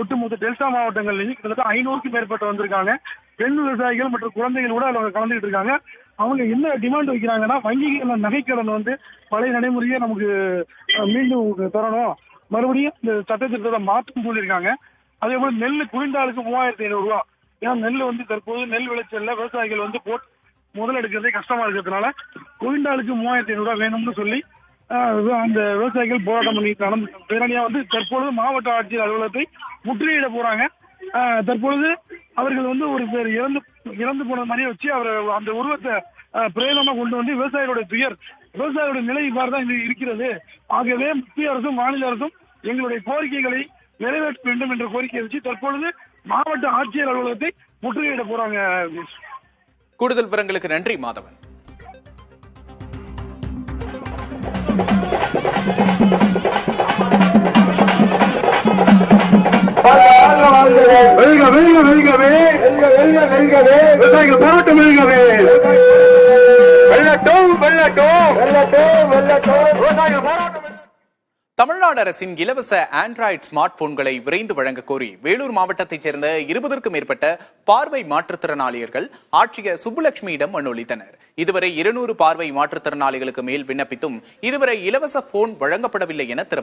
ஒட்டுமொத்த டெல்டா மாவட்டங்கள்லயும் கிட்டத்தட்ட 500க்கும் மேற்பட்ட வந்திருக்காங்க. பெண் விவசாயிகள் மற்றும் குழந்தைகள் கூட அதில் கலந்துகிட்டு இருக்காங்க. அவங்க என்ன டிமாண்ட் வைக்கிறாங்கன்னா, வங்கிகள் நகைக்கடன் வந்து பழைய நடைமுறையே நமக்கு மீண்டும் தரணும், மறுபடியும் இந்த சட்டத்திட்டத்தை மாற்றும் சொல்லியிருக்காங்க. அதே போல நெல் குவிண்டாலுக்கு 3500 ரூபா. ஏன்னா நெல் வந்து தற்போது நெல் விளைச்சல்ல விவசாயிகள் வந்து போட்டு முதல் எடுக்கிறதே கஷ்டமா இருக்கிறதுனால குவிண்டாலுக்கு 3500 ரூபா வேணும்னு சொல்லி அந்த விவசாயிகள் போராட்டம் பண்ணி பேரணியா வந்து தற்பொழுது மாவட்ட ஆட்சியர் அலுவலகத்தை முற்றுகையிட போறாங்க. தற்பொழுது அவர்கள் வந்து ஒரு பேர் இறந்து போன மாதிரியே வச்சு அவர் அந்த உருவத்தை பிரேதமா கொண்டு வந்து விவசாயிகளுடைய நிலை இவ்வாறு தான் இருக்கிறது. ஆகவே மத்திய அரசும் மாநில அரசும் எங்களுடைய கோரிக்கைகளை நிறைவேற்ற வேண்டும் என்ற கோரிக்கையை வச்சு தற்பொழுது மாவட்ட ஆட்சியர் அலுவலகத்தை முற்றுகையிட போறாங்க. கூடுதல் விவரங்களுக்கு நன்றி மாதவன். போராட்டம் வெல்கவே, வெல்லட்டும் வெல்லட்டும் வெல்லட்டும் வெல்லட்டும் போராட்டம். தமிழ்நாடு அரசின் இலவச ஆண்ட்ராய்டு ஸ்மார்ட் போன்களை விரைந்து வழங்க கோரி வேலூர் மாவட்டத்தைச் சேர்ந்த 20க்கும் மேற்பட்ட பார்வை மாற்றுத்திறனாளிகள் ஆட்சியர் சுப்புலட்சுமியிடம் மனு அளித்தனர். இதுவரை 200 பார்வை மாற்றுத்திறனாளிகளுக்கு மேல் விண்ணப்பித்தும் இதுவரை இலவச போன் வழங்கப்படவில்லை என தெரிவித்தார்.